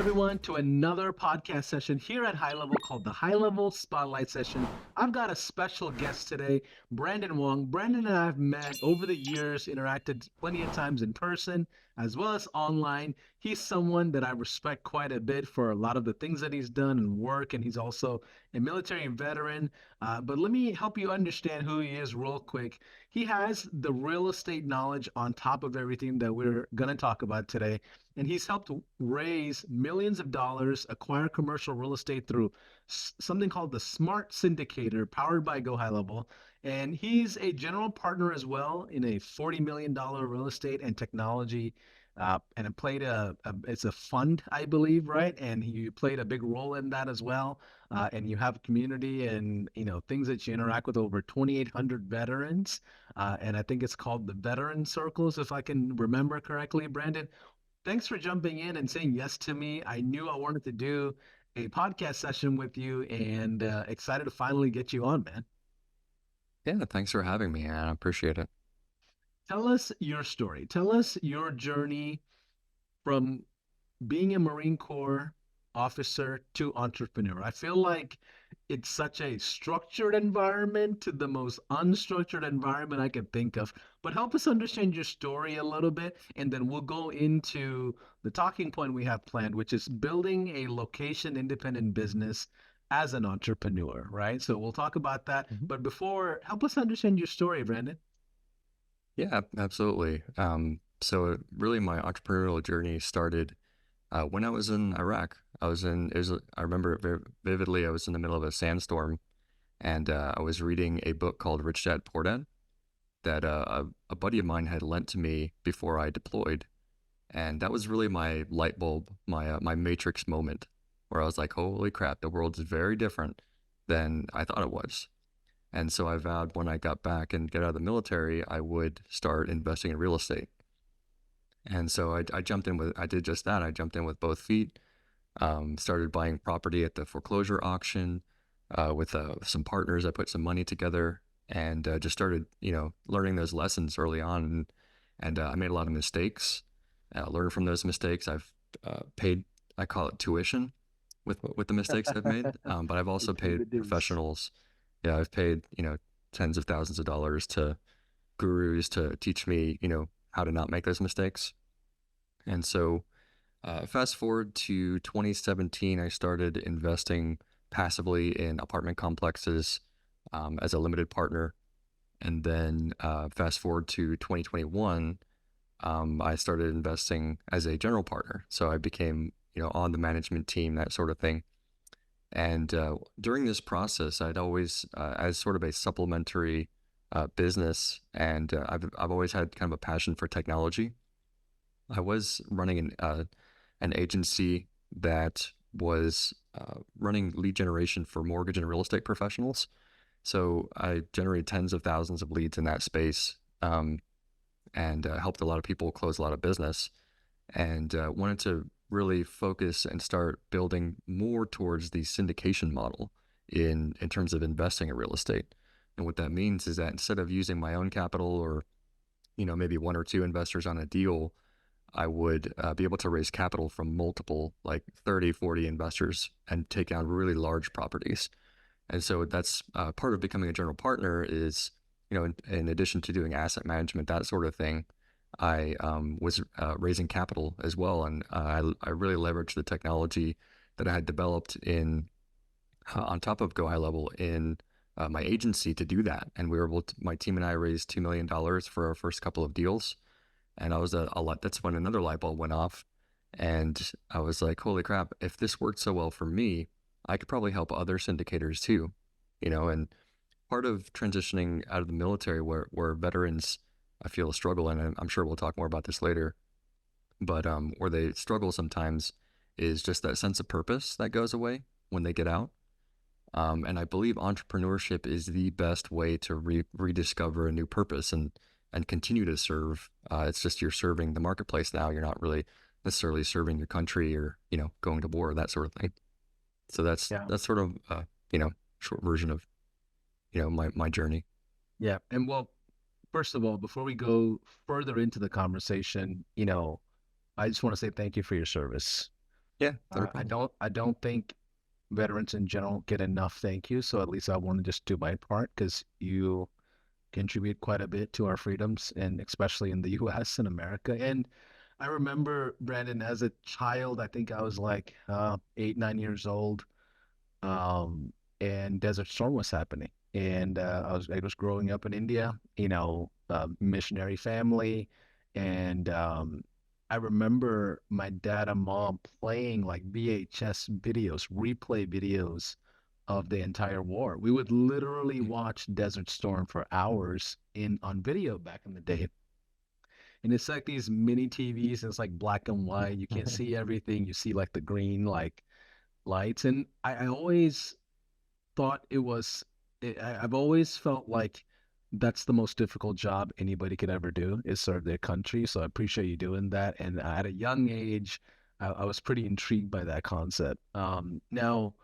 everyone, to another podcast session here at High Level called the High Level Spotlight Session. I've got a special guest today, Brandon Wong. Brandon and I have met over the years, interacted plenty of times in person as well as online. He's someone that I respect quite a bit for a lot of the things that he's done and work, and he's also a military veteran. But let me help you understand who he is real quick. He has the real estate knowledge on top of everything that we're going to talk about today, and he's helped raise millions of dollars, acquire commercial real estate through something called the Smart Syndicator, powered by Go High Level. And he's a general partner as well in a $40 million real estate and technology. And it played it's a fund, I believe, right? And you played a big role in that as well. And you have community and, things that you interact with over 2,800 veterans. And I think it's called the Veteran Circles, if I can remember correctly, Brandon. Thanks for jumping in and saying yes to me. I knew I wanted to do a podcast session with you, and excited to finally get you on, man. Yeah, thanks for having me. I appreciate it. Tell us your story. Tell us your journey from being a Marine Corps officer to entrepreneur. I feel like it's such a structured environment to the most unstructured environment I could think of. But help us understand your story a little bit, and then we'll go into the talking point we have planned, which is building a location independent business as an entrepreneur, right? So we'll talk about that. Mhm. But before, help us understand your story, Brandon. Yeah, absolutely. So really my entrepreneurial journey started when I was in Iraq. I remember it very vividly. I was in the middle of a sandstorm and I was reading a book called Rich Dad Poor Dad that a buddy of mine had lent to me before I deployed. And that was really my light bulb, my matrix moment where I was like, holy crap, the world is very different than I thought it was. And so I vowed when I got back and get out of the military, I would start investing in real estate. And so I jumped in I did just that. I jumped in with both feet, started buying property at the foreclosure auction with some partners. I put some money together and just started, learning those lessons early on. And I made a lot of mistakes. Learned from those mistakes. I've paid, I call it tuition with the mistakes I've made. But I've You also paid the paid dues. professionals. Yeah, I've paid, tens of thousands of dollars to gurus to teach me, how to not make those mistakes. And so, fast forward to 2017, I started investing passively in apartment complexes as a limited partner. And then, fast forward to 2021, I started investing as a general partner. So I became, on the management team, that sort of thing. And during this process, I'd always, as sort of a supplementary business, and I've always had kind of a passion for technology. I was running an agency that was running lead generation for mortgage and real estate professionals. So I generated tens of thousands of leads in that space, and helped a lot of people close a lot of business. And wanted to really focus and start building more towards the syndication model in terms of investing in real estate. And what that means is that instead of using my own capital or maybe one or two investors on a deal, I would be able to raise capital from multiple, like 30, 40 investors and take down really large properties. And so that's part of becoming a general partner is, in addition to doing asset management, that sort of thing, I was raising capital as well. And I really leveraged the technology that I had developed on top of Go High Level in my agency to do that. And we were able to, my team and I raised $2 million for our first couple of deals. And I was a lot, that's when another light bulb went off. And I was like, holy crap, if this worked so well for me, I could probably help other syndicators too, and part of transitioning out of the military where veterans, I feel, struggle, and I'm sure we'll talk more about this later, but where they struggle sometimes is just that sense of purpose that goes away when they get out. And I believe entrepreneurship is the best way to rediscover a new purpose and continue to serve. It's just you're serving the marketplace now. You're not really necessarily serving your country or going to war, that sort of thing. So Yeah. that's sort of you know short version of my journey. Yeah. And well, first of all, before we go further into the conversation, I just want to say thank you for your service. Yeah, not a problem. I don't think veterans in general get enough thank you. So at least I want to just do my part because you contribute quite a bit to our freedoms, and especially in the U.S. and America. And I remember, Brandon, as a child, I think I was like 8, 9 years old, um, and Desert Storm was happening. And I was growing up in India, missionary family, and I remember my dad and mom playing like VHS videos, replay videos of the entire war. We would literally watch Desert Storm for hours in on video back in the day. And it's like these mini TVs, and it's like black and white. You can't see everything. You see like the green like lights. And I always thought it was I've always felt like that's the most difficult job anybody could ever do is serve their country. So I appreciate you doing that. And at a young age, I was pretty intrigued by that concept. Now,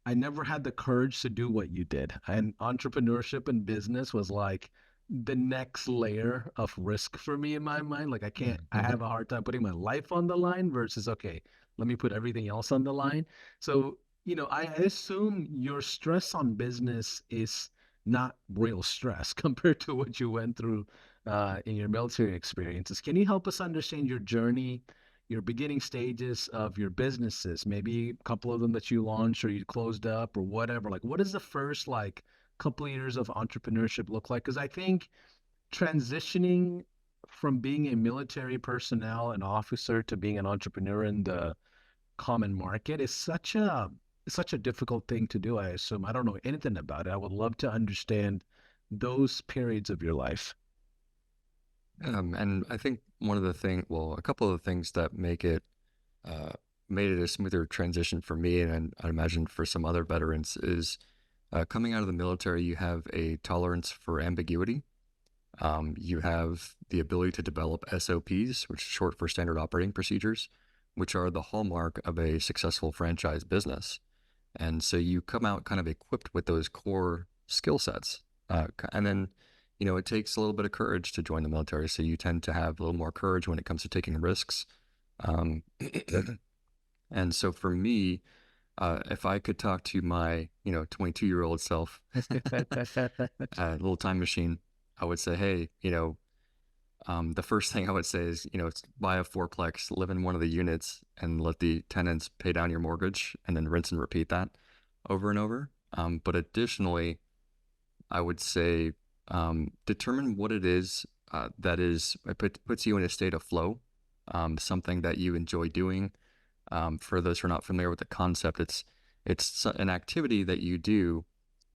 I never had the courage to do what you did. And entrepreneurship and business was like the next layer of risk for me in my mind. Like I have a hard time putting my life on the line versus, okay, let me put everything else on the line. So, I assume your stress on business is not real stress compared to what you went through in your military experiences. Can you help us understand your journey, your beginning stages of your businesses, maybe a couple of them that you launched or you closed up or whatever? Like, what does the first like couple of years of entrepreneurship look like? Because I think transitioning from being a military personnel and officer to being an entrepreneur in the common market is such a difficult thing to do, I assume. I don't know anything about it. I would love to understand those periods of your life. And I think a couple of the things that uh, made it a smoother transition for me, and I imagine for some other veterans, is coming out of the military, you have a tolerance for ambiguity. You have the ability to develop SOPs, which is short for standard operating procedures, which are the hallmark of a successful franchise business. And so you come out kind of equipped with those core skill sets. And then, it takes a little bit of courage to join the military. So you tend to have a little more courage when it comes to taking risks. Um, and so for me, if I could talk to my, 22-year-old self, a little time machine, I would say, hey, the first thing I would say is, buy a fourplex, live in one of the units, and let the tenants pay down your mortgage, and then rinse and repeat that over and over. But additionally, I would say determine what it is puts you in a state of flow, something that you enjoy doing. For those who are not familiar with the concept, it's an activity that you do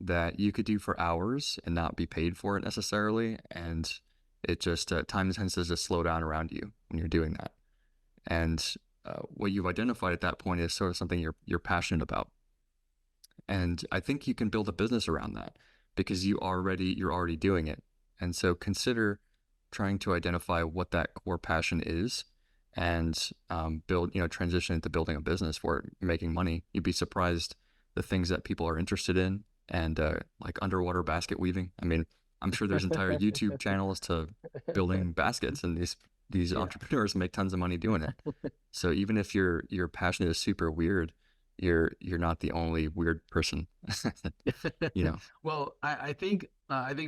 that you could do for hours and not be paid for it necessarily, and it just time tends to just slow down around you when you're doing that. And what you've identified at that point is sort of something you're passionate about, and I think you can build a business around that because you're already doing it. And so consider trying to identify what that core passion is and transition into building a business for it, making money. You'd be surprised the things that people are interested in, and like underwater basket weaving. I mean, I'm sure there's entire YouTube channels to building baskets, and these Yeah. entrepreneurs make tons of money doing it. So even if your passion is super weird, you're not the only weird person. you know. Well, I think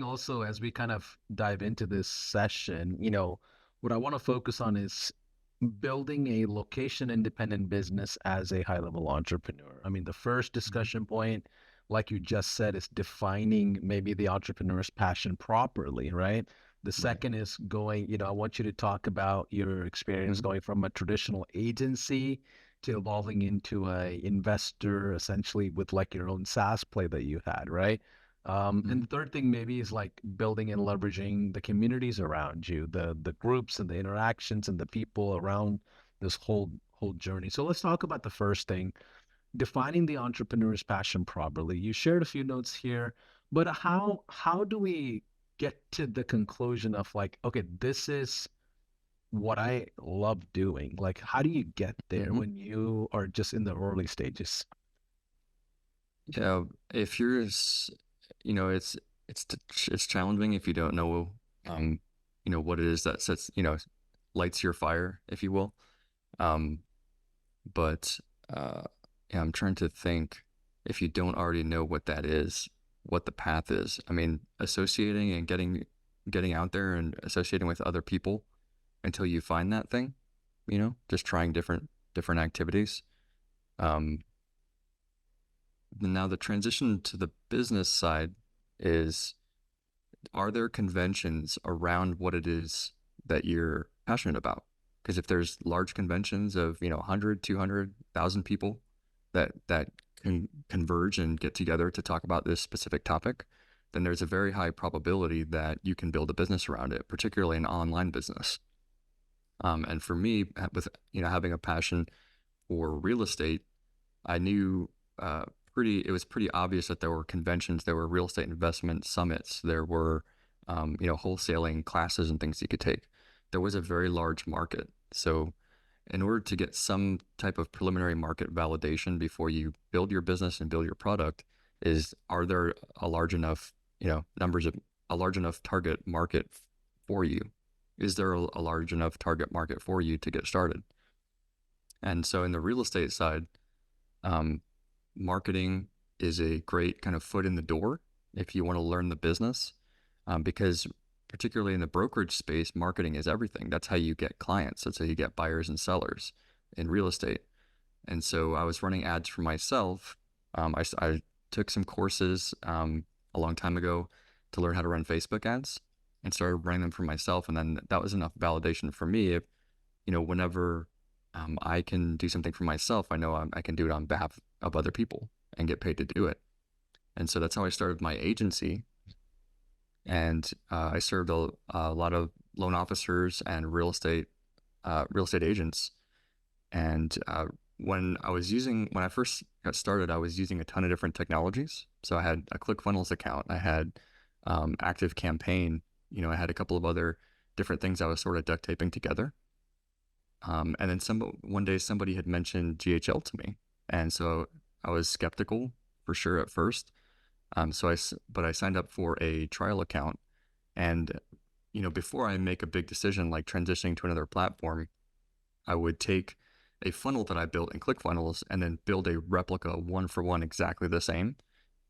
also as we kind of dive into this session, what I want to focus on is building a location independent business as a high level entrepreneur. I mean, the first Mhm. discussion point, like you just said, is defining maybe the entrepreneur's passion properly, right? The Right. second is going, I want you to talk about your experience Mhm. going from a traditional agency to evolving into a investor, essentially with like your own SaaS play that you had, right? And Mhm. the third thing maybe is like building and leveraging the communities around you, the groups and the interactions and the people around this whole journey. So let's talk about the first thing, defining the entrepreneur's passion properly. You shared a few notes here, but how do we get to the conclusion of like, okay, this is what I love doing? Like, how do you get there Mhm. when you are just in the early stages? Yeah, if you're, it's it's challenging if you don't know, um, what it is that lights your fire, if you will. Um, but uh, yeah, I'm trying to think if you don't already know what that is, what the path is. I mean, associating and getting out there and associating with other people until you find that thing, just trying different activities. Um, Now the transition to the business side is, are there conventions around what it is that you're passionate about? Because if there's large conventions of, 100, 200,000 people that can converge and get together to talk about this specific topic, then there's a very high probability that you can build a business around it, particularly an online business. And for me, with, having a passion for real estate, I knew uh, it was pretty obvious that there were conventions, there were real estate investment summits, there were, wholesaling classes and things you could take. There was a very large market. So in order to get some type of preliminary market validation before you build your business and build your product is, are there a large enough, numbers of a large enough target market for you? Is there a large enough target market for you to get started? And so in the real estate side, um, marketing is a great kind of foot in the door if you want to learn the business, because particularly in the brokerage space, marketing is everything. That's how you get clients. That's how you get buyers and sellers in real estate. And so I was running ads for myself. I took some courses a long time ago to learn how to run Facebook ads and started running them for myself. And then that was enough validation for me. If, whenever I can do something for myself, I know I can do it on behalf of other people and get paid to do it. And so that's how I started my agency. And I served a lot of loan officers and real estate agents. And when I first got started, I was using a ton of different technologies. So I had a ClickFunnels account, I had Active Campaign, I had a couple of other different things I was sort of duct taping together. And then one day somebody had mentioned GHL to me, and so I was skeptical for sure at first. But I signed up for a trial account, and before I make a big decision like transitioning to another platform, I would take a funnel that I built in ClickFunnels and then build a replica one for one exactly the same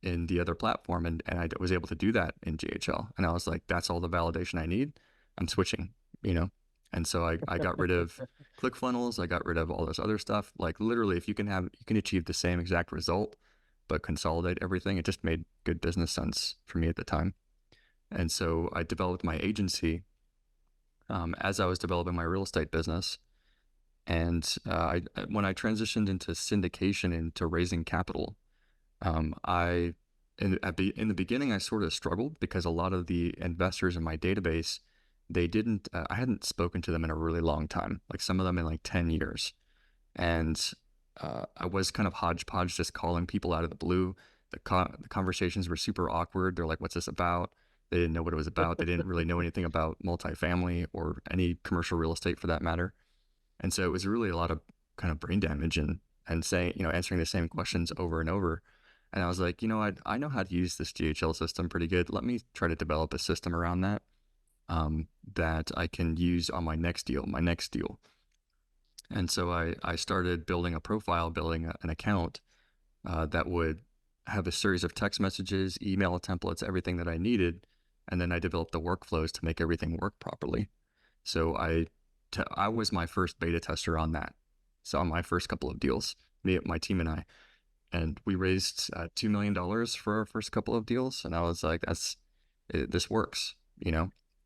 in the other platform, and I was able to do that in GHL, and I was like, that's all the validation I need. I'm switching, you know. And so I got rid of ClickFunnels. I got rid of all this other stuff. Like literally, if you can achieve the same exact result, but consolidate everything. It just made good business sense for me at the time. And so I developed my agency as I was developing my real estate business. And when I transitioned into syndication, into raising capital, I in the beginning I sort of struggled because a lot of the investors in my database, they didn't I hadn't spoken to them in a really long time, like some of them in like 10 years. And I was kind of hodgepodge, just calling people out of the blue. The conversations were super awkward. They're like, what's this about? They didn't know what it was about. They didn't really know anything about multifamily or any commercial real estate for that matter. And so it was really a lot of kind of brain damage and saying, answering the same questions over and over. And I was like, I know how to use this GHL system pretty good. Let me try to develop a system around that, that I can use on my next deal, And so I started building a profile, building an account that would have a series of text messages, email templates, everything that I needed. And then I developed the workflows to make everything work properly. So I was my first beta tester on that. So on my first couple of deals, my team and I, and we raised $2 million for our first couple of deals. And I was like, this works,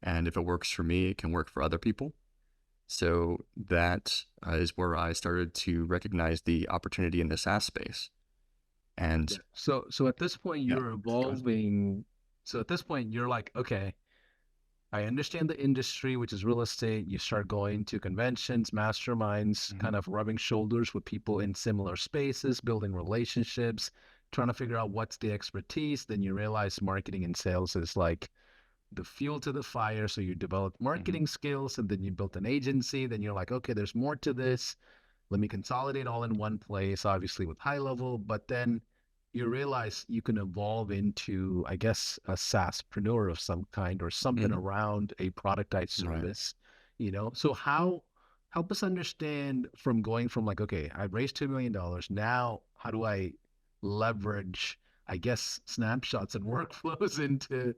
and if it works for me, it can work for other people. So that is where I started to recognize the opportunity in the SaaS space. And Yeah. So at this point yeah, you're go ahead. evolving. So at this point you're like, okay, I understand the industry, which is real estate. You start going to conventions, masterminds, Mhm. kind of rubbing shoulders with people in similar spaces, building relationships, trying to figure out what's the expertise. Then you realize marketing and sales is like the fuel to the fire. So you develop Mhm. marketing skills and then you built an agency. Then you're like, okay, there's more to this. Let me consolidate all in one place, obviously with HighLevel, but then you realize you can evolve into, I guess, a SaaSpreneur of some kind or something Mhm. around a productized Right. service, So how? help us understand from going from like, okay, I raised $2 million. Now, how do I leverage, I guess, snapshots and workflows into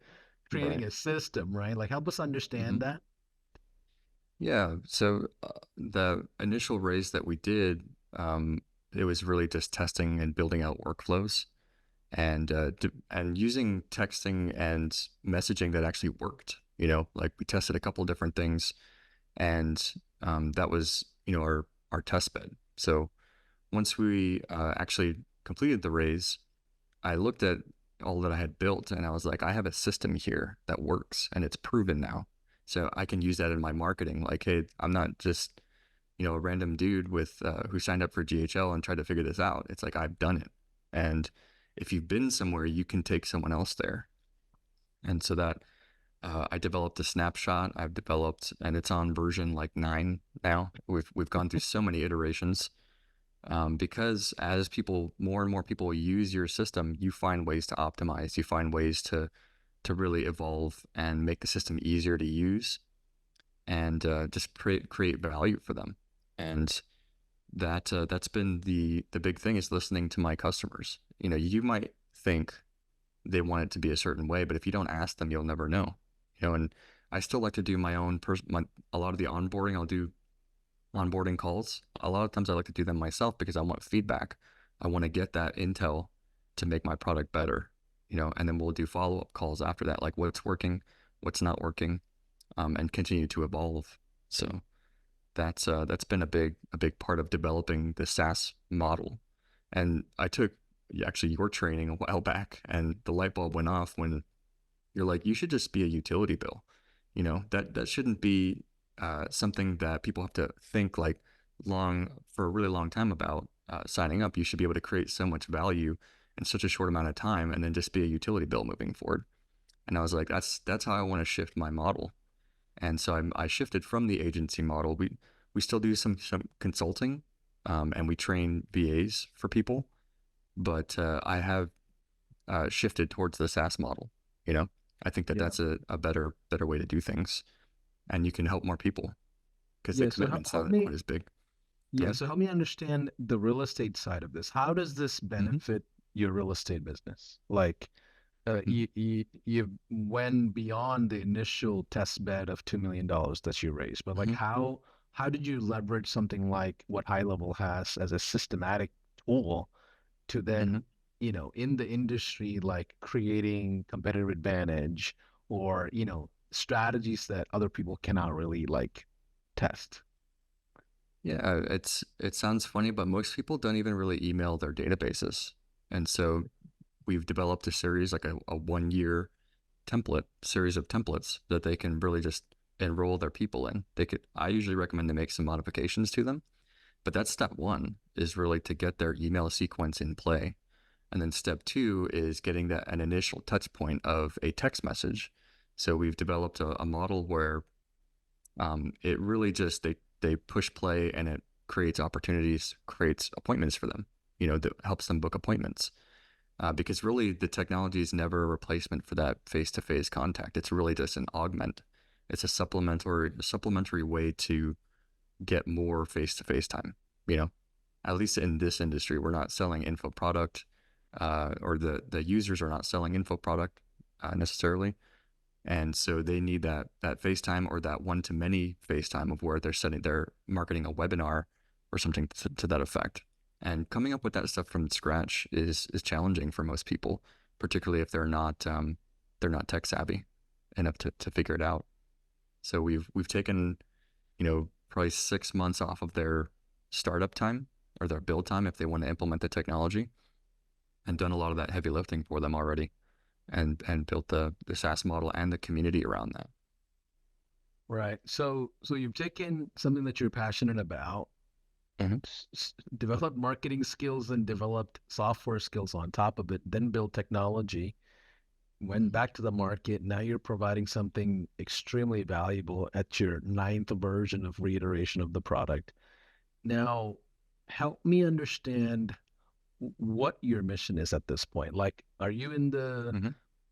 creating Right. a system, right? Like, help us Hmm. understand that. Yeah. So the initial raise that we did, it was really just testing and building out workflows and and using texting and messaging that actually worked. Like we tested a couple different things, and that was our test bed. So once we actually completed the raise, I looked at all that I had built and I was like, I have a system here that works and it's proven now. So I can use that in my marketing. Like, hey, I'm not just, a random dude with who signed up for GHL and tried to figure this out. It's like I've done it. And if you've been somewhere, you can take someone else there. And so that I developed a snapshot. I've developed, and it's on version like 9 now. We've gone through so many iterations because as more and more people use your system, you find ways to optimize. You find ways to really evolve and make the system easier to use, and just create value for them. And that's been the big thing is listening to my customers. You might think they want it to be a certain way, but if you don't ask them, you'll never know. And I still like to do my own a lot of the onboarding. I'll do onboarding calls. A lot of times I like to do them myself because I want feedback. I want to get that intel to make my product better, and then we'll do follow-up calls after that, like what's working, what's not working, and continue to evolve. So that's been a big part of developing the SaaS model. And I took actually your training a while back, and the light bulb went off when you're like, you should just be a utility bill. That shouldn't be something that people have to think like for a really long time about signing up. You should be able to create so much value in such a short amount of time, and then just be a utility bill moving forward. And I was like, that's how I want to shift my model. And so I shifted from the agency model. We still do some consulting, and we train VAs for people, but I have shifted towards the SaaS model. You know, I think that Yeah. that's a better way to do things, and you can help more people because the Yeah. So commitment's help not me. quite as big. Go Yeah. ahead. So help me understand the real estate side of this. How does this Mm-hmm. benefit your real estate business? Like, you went beyond the initial test bed of $2 million that you raised, but like Mm-hmm. how did you leverage something like what High Level has as a systematic tool to Mm-hmm. then, in the industry, like creating competitive advantage or, strategies that other people cannot really like test? Yeah, it sounds funny, but most people don't even really email their databases, and so we've developed a series like a 1 year template series of templates that they can really just enroll their people in. I usually recommend to make some modifications to them, but that's step one is really to get their email sequence in play. And then step two is getting an initial touch point of a text message. So we've developed a model where it really just they push play and it creates opportunities, creates appointments for them. That helps them book appointments. Because really the technology is never a replacement for that face-to-face contact. It's really just an augment. It's a supplementary way to get more face-to-face time. You know, at least in this industry, we're not selling info product, or the users are not selling info product necessarily, and so they need that FaceTime or that one-to-many FaceTime of where they're marketing a webinar or something to that effect. And coming up with that stuff from scratch is challenging for most people, particularly if they're not tech savvy enough to figure it out. So we've taken probably 6 months off of their startup time or their build time if they want to implement the technology, and done a lot of that heavy lifting for them already, and built the SaaS model and the community around that. Right. So you've taken something that you're passionate about, Mm-hmm. developed marketing skills and developed software skills on top of it, then built technology, went Mm-hmm. back to the market. Now you're providing something extremely valuable at your ninth version of reiteration of the product. Now, help me understand what your mission is at this point. Like, are you Mm-hmm.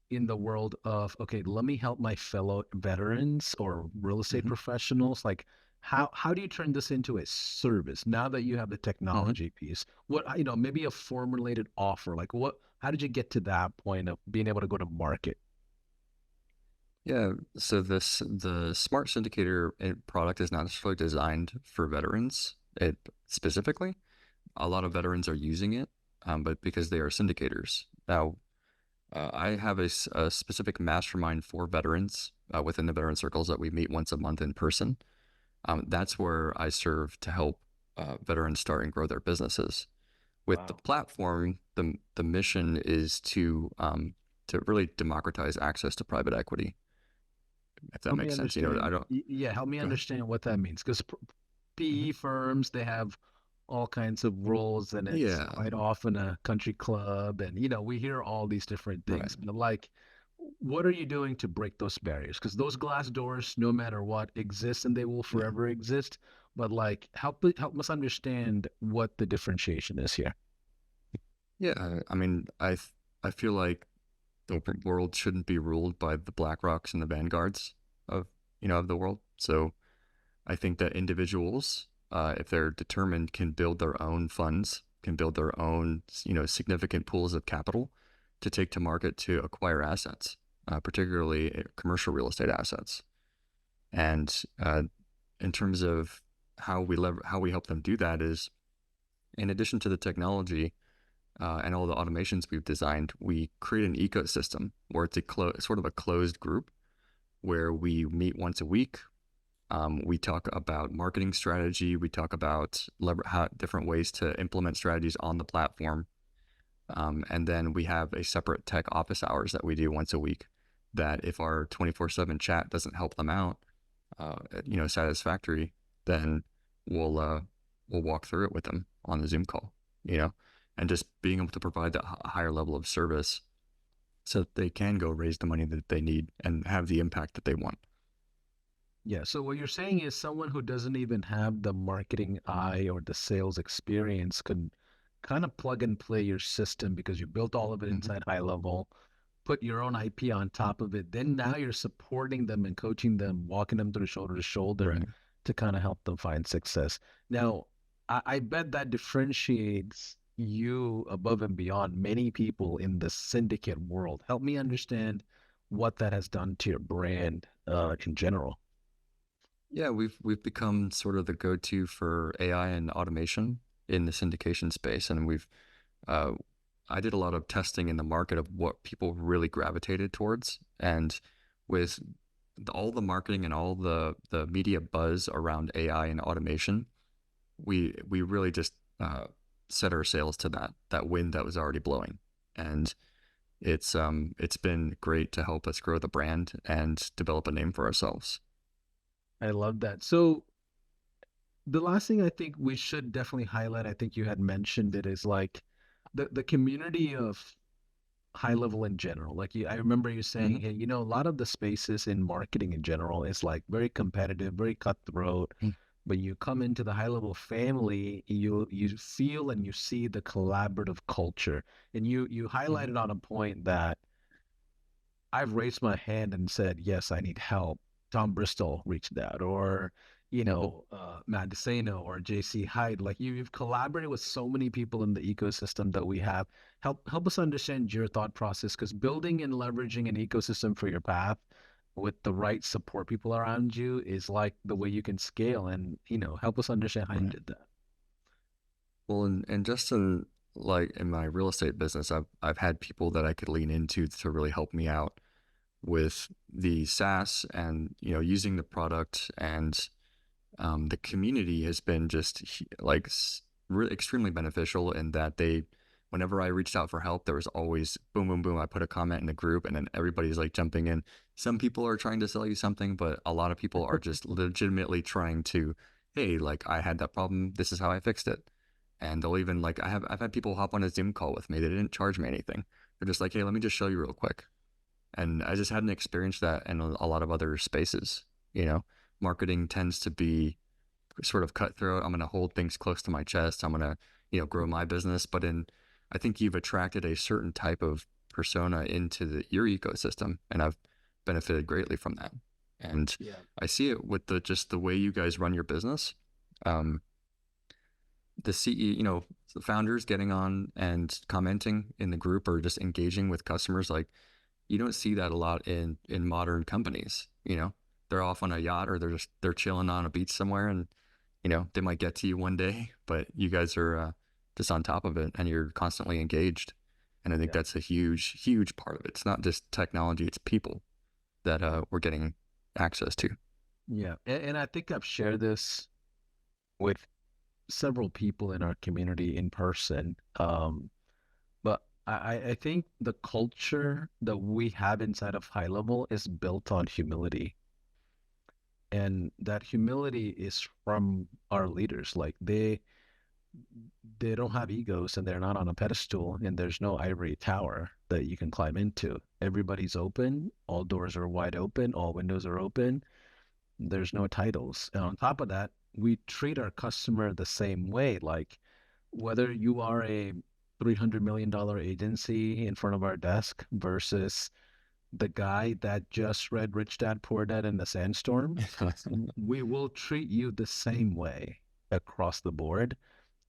in the world of, okay, let me help my fellow veterans or real estate Mm-hmm. professionals? Like, how do you turn this into a service now that you have the Mhm. technology piece? What, maybe a formulated offer, like how did you get to that point of being able to go to market? Yeah, so the Smart Syndicator product is not necessarily designed for veterans. It specifically, a lot of veterans are using it, but because they are syndicators. Now, I have a specific mastermind for veterans within the veteran circles that we meet once a month in person. That's where I serve to help veterans start and grow their businesses. With the Wow. platform, the mission is to really democratize access to private equity, if that Help me makes sense. I understand. don't Yeah, help me go ahead. understand what that means. Because Mhm. PE firms, they have all kinds of roles, and it's Yeah, quite often a country club, and we hear all these different right. things. But like, what are you doing to break those barriers? Because those glass doors, no matter what, exist and they will Yeah, forever exist. But like, help us understand what the differentiation is here. yeah. I mean, I feel like the world shouldn't be ruled by the Black Rocks and the Vanguards of of the world. So I think that individuals, if they're determined, can build their own funds, can build their own, significant pools of capital to take to market to acquire assets, particularly commercial real estate assets. And in terms of how we help them do that is, in addition to the technology and all the automations we've designed, we create an ecosystem where it's sort of a closed group where we meet once a week. We talk about marketing strategy. We talk about different ways to implement strategies on the platform. And then we have a separate tech office hours that we do once a week. That if our 24/7 chat doesn't help them out, satisfactory, then we'll uh, we'll walk through it with them on the Zoom call. You know, and just being able to provide that higher level of service so that they can go raise the money that they need and have the impact that they want. Yeah, so what you're saying is someone who doesn't even have the marketing eye or the sales experience could kind of plug and play your system because you built all of it Hmm. inside high level, put your own IP on top of it. Then now you're supporting them and coaching them, walking them through shoulder to shoulder Right. to kind of help them find success. Now, I bet that differentiates you above and beyond many people in the syndicate world. Help me understand what that has done to your brand in general. Yeah, we've become sort of the go-to for AI and automation in the syndication space, and uh, I did a lot of testing in the market of what people really gravitated towards, and with all the marketing and all the media buzz around AI and automation, we really just set our sails to that wind that was already blowing, and it's been great to help us grow the brand and develop a name for ourselves. I love that. So the last thing I think we should definitely highlight, I think you had mentioned it, is like the community of high level in general. Like I remember you saying, Hmm. hey, a lot of the spaces in marketing in general is like very competitive, very cutthroat. But you come into the high level family, you feel and you see the collaborative culture. And you Hmm. highlighted on a point that I've raised my hand and said, yes, I need help. Tom Bristol reached out, or, Matt DeSano or JC Hyde. Like you've collaborated with so many people in the ecosystem that we have. Help us understand your thought process because building and leveraging an ecosystem for your path with the right support people around you is like the way you can scale and, help us understand how you Right. did that. Well, and just in like in my real estate business, I've had people that I could lean into to really help me out with the SaaS and using the product, and the community has been just really extremely beneficial in that whenever I reached out for help, there was always boom, boom, boom. I put a comment in the group, and then everybody's like jumping in. Some people are trying to sell you something, but a lot of people are just legitimately trying to, hey, like I had that problem. This is how I fixed it. And they'll even like I've had people hop on a Zoom call with me. They didn't charge me anything. They're just like, hey, let me just show you real quick. And I just hadn't experienced that in a lot of other spaces. You know, marketing tends to be sort of cutthroat. I'm going to hold things close to my chest. I'm going to, grow my business. But I think you've attracted a certain type of persona into your ecosystem, and I've benefited greatly from that. And Yeah. I see it with just the way you guys run your business. Um, the CE, the founders getting on and commenting in the group or just engaging with customers, like you don't see that a lot in modern companies. They're off on a yacht or they're chilling on a beach somewhere, and they might get to you one day, but you guys are just on top of it and you're constantly engaged. And I think Yeah. that's a huge, huge part of it. It's not just technology, it's people that we're getting access to. Yeah. And I think I've shared this with several people in our community in person. But I think the culture that we have inside of High Level is built on humility. And that humility is from our leaders. Like they don't have egos and they're not on a pedestal and there's no ivory tower that you can climb into. Everybody's open, all doors are wide open, all windows are open. There's no titles. And on top of that, we treat our customer the same way. Like whether you are a $300 million agency in front of our desk versus the guy that just read Rich Dad Poor Dad in the Sandstorm, we will treat you the same way across the board.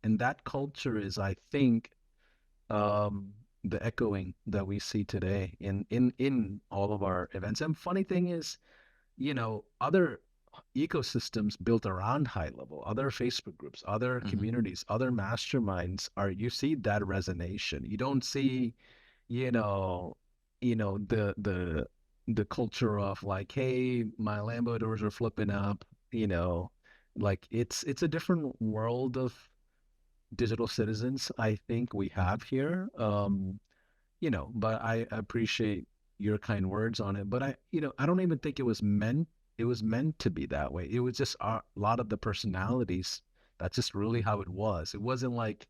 And that culture is, I think, um, the echoing that we see today in all of our events. And funny thing is, other ecosystems built around High Level, other Facebook groups, other Hmm. communities, other masterminds are you see that resonation. You don't see, you know, the culture of like, hey, my Lambo doors are flipping up, you know, like it's a different world of digital citizens I think we have here. But I appreciate your kind words on it. But I don't even think it was meant to be that way. It was just a lot of the personalities. That's just really how it was. It wasn't like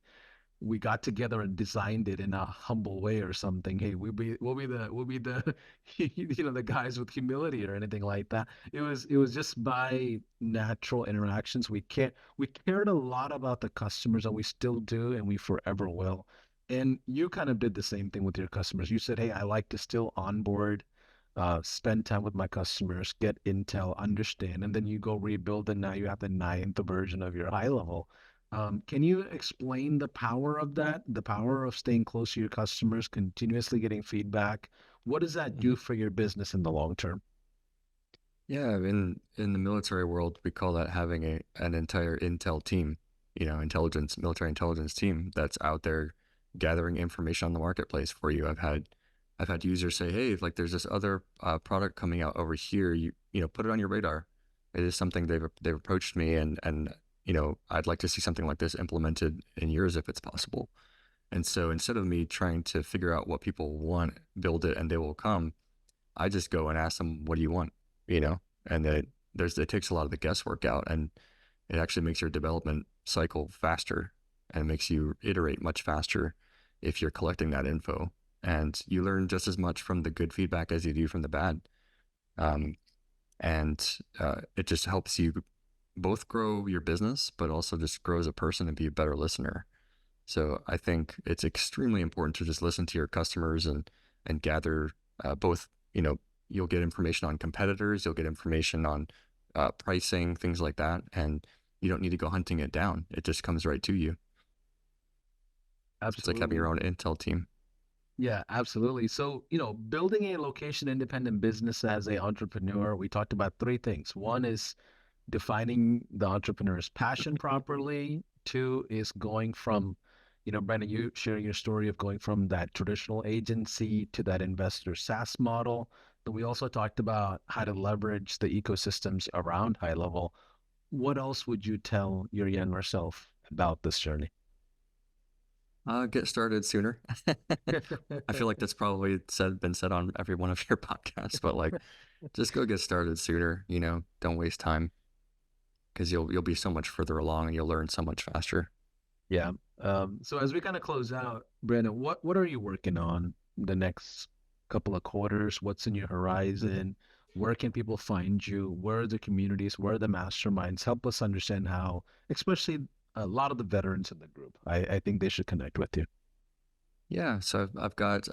we got together and designed it in a humble way or something. Hey, we'll be the the guys with humility or anything like that. It was just by natural interactions. We cared a lot about the customers and we still do and we forever will. And you kind of did the same thing with your customers. You said, hey, I like to still onboard, spend time with my customers, get intel, understand, and then you go rebuild, and now you have the ninth version of your high level. Can you explain the power of that, the power of staying close to your customers, continuously getting feedback? What does that do Hmm. for your business in the long term? Yeah, in the military world, we call that having an entire intel team, military intelligence team that's out there gathering information on the marketplace for you. I've had users say, hey, like there's this other product coming out over here, put it on your radar. It is something they've approached me, and I'd like to see something like this implemented in yours if it's possible. And so instead of me trying to figure out what people want, build it and they will come, I just go and ask them, what do you want? You know, and it takes a lot of the guesswork out, and it actually makes your development cycle faster and makes you iterate much faster if you're collecting that info. And you learn just as much from the good feedback as you do from the bad. Um, and it just helps you both grow your business, but also just grow as a person and be a better listener. So I think it's extremely important to just listen to your customers and gather both. You'll get information on competitors, you'll get information on pricing, things like that, and you don't need to go hunting it down. It just comes right to you. So it's like having your Absolutely. own intel team. Yeah, absolutely. So, building a location independent business as a entrepreneur, we talked about three things. One is defining the entrepreneur's passion properly. Two is going from, Brandon, you sharing your story of going from that traditional agency to that investor SaaS model. But we also talked about how to leverage the ecosystems around High Level. What else would you tell your younger self about this journey? Get started sooner. I feel like that's probably been said on every one of your podcasts, but like, just go get started sooner. Don't waste time because you'll be so much further along and you'll learn so much faster. Yeah. So as we kind of close out, Brandon, what are you working on the next couple of quarters? What's in your horizon? Where can people find you? Where are the communities? Where are the masterminds? Help us understand how, especially a lot of the veterans in the group. I think they should connect with you. Yeah, so I've got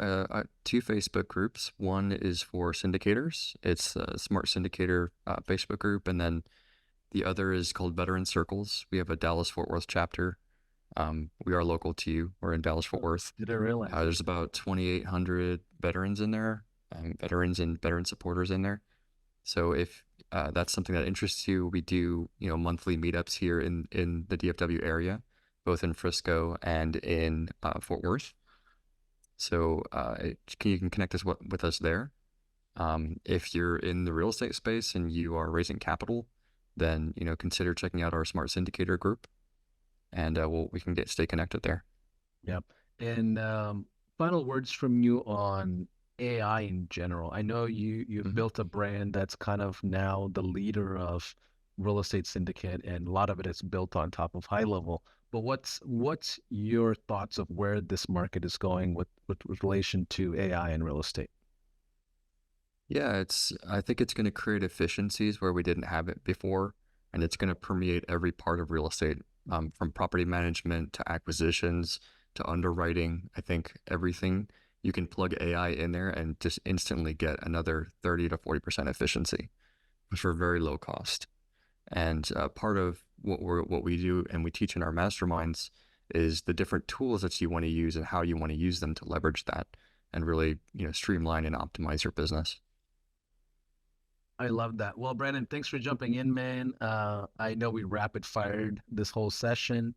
two Facebook groups. One is for syndicators. It's the Smart Syndicator Facebook group, and then the other is called Veteran Circles. We have a Dallas Fort Worth chapter. We are local to you. We're in Dallas Fort Oh, Worth. didn't realize There's about 2,800 veterans in there, veterans and veteran supporters in there. So if that's something that interests you, we do monthly meetups here in the DFW area, both in Frisco and in Fort Worth. So you can connect with us there. If you're in the real estate space and you are raising capital, then consider checking out our Smart Syndicator group, and we can stay connected there. Yep. And final words from you on AI in general. I know you've Mhm. built a brand that's kind of now the leader of real estate syndicate, and a lot of it is built on top of high level. But what's your thoughts of where this market is going with relation to AI and real estate? Yeah, I think it's going to create efficiencies where we didn't have it before, and it's going to permeate every part of real estate, from property management to acquisitions to underwriting. I think everything you can plug AI in there and just instantly get another 30 to 40% efficiency for very low cost. And part of what we do and we teach in our masterminds is the different tools that you want to use and how you want to use them to leverage that and really streamline and optimize your business. I love that. Well, Brandon, thanks for jumping in, man. I know we rapid fired this whole session,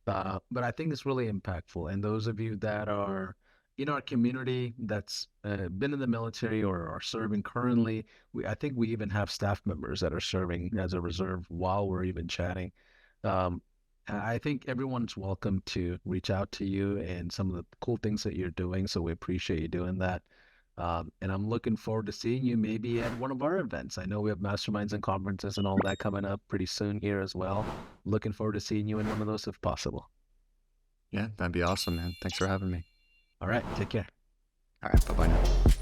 but I think it's really impactful. And those of you that are in our community that's been in the military or are serving currently, I think we even have staff members that are serving as a reserve while we're even chatting. Um, I think everyone's welcome to reach out to you and some of the cool things that you're doing. So we appreciate you doing that. And I'm looking forward to seeing you maybe at one of our events. I know we have masterminds and conferences and all that coming up pretty soon here as well. Looking forward to seeing you in one of those if possible. Yeah, that'd be awesome, man. Thanks for having me. All right, take care. All right, bye bye now.